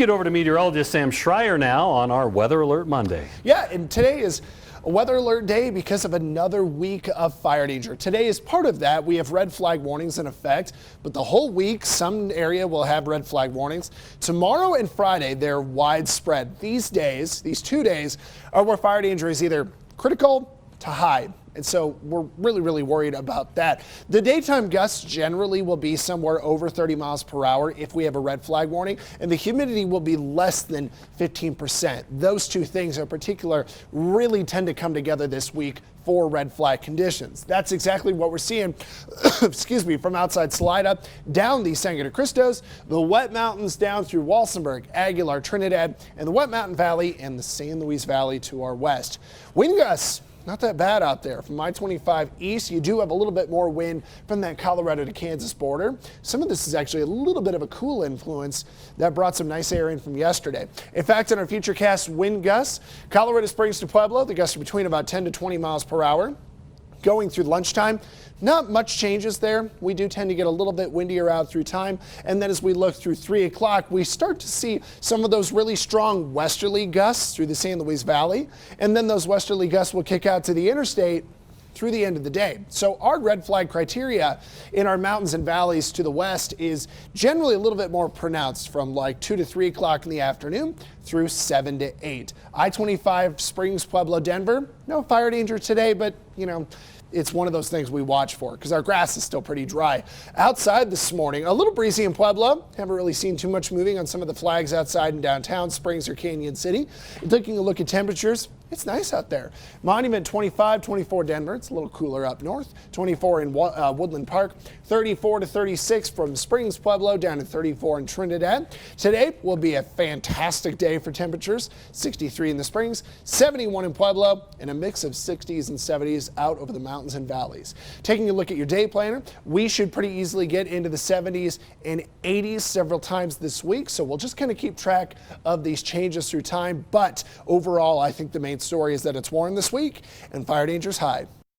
get over to meteorologist Sam Schreier now on our Weather Alert Monday. Yeah, and today is a weather alert day because of another week of fire danger. Today is part of that. We have red flag warnings in effect, but the whole week, some area will have red flag warnings. Tomorrow and Friday, they're widespread. These 2 days, are where fire danger is either critical to high. And so we're really worried about that. The daytime gusts generally will be somewhere over 30 miles per hour if we have a red flag warning, and the humidity will be less than 15%. Those two things in particular really tend to come together this week for red flag conditions. That's exactly what we're seeing, excuse me, from outside Salida down the Sangre de Cristos, the wet mountains down through Walsenburg, Aguilar, Trinidad, and the Wet Mountain Valley and the San Luis Valley to our west. Wind gusts not that bad out there. From I-25 east, you do have a little bit more wind from that Colorado to Kansas border. Some of this is actually a little bit of a cool influence that brought some nice air in from yesterday. In fact, in our futurecast wind gusts, Colorado Springs to Pueblo, the gusts are between about 10 to 20 miles per hour. Going through lunchtime, not much changes there. We do tend to get a little bit windier out through time. And then as we look through 3 o'clock, we start to see some of those really strong westerly gusts through the San Luis Valley. And then those westerly gusts will kick out to the interstate through the end of the day. So our red flag criteria in our mountains and valleys to the west is generally a little bit more pronounced from like 2 to 3 o'clock in the afternoon through 7 to 8. I-25 Springs, Pueblo, Denver, no fire danger today, but you know, it's one of those things we watch for because our grass is still pretty dry. Outside this morning, a little breezy in Pueblo. Haven't really seen too much moving on some of the flags outside in downtown Springs or Canyon City. Taking a look at temperatures, it's nice out there. Monument 25, 24 Denver. It's a little cooler up north. 24 in Woodland Park. 34 to 36 from Springs, Pueblo, down to 34 in Trinidad. Today will be a fantastic day for temperatures. 63 in the Springs, 71 in Pueblo, and a mix of 60s and 70s out over the mountains and valleys. Taking a look at your day planner, we should pretty easily get into the 70s and 80s several times this week. So we'll just kind of keep track of these changes through time. But overall, I think the main story is that it's warm this week and fire danger's high.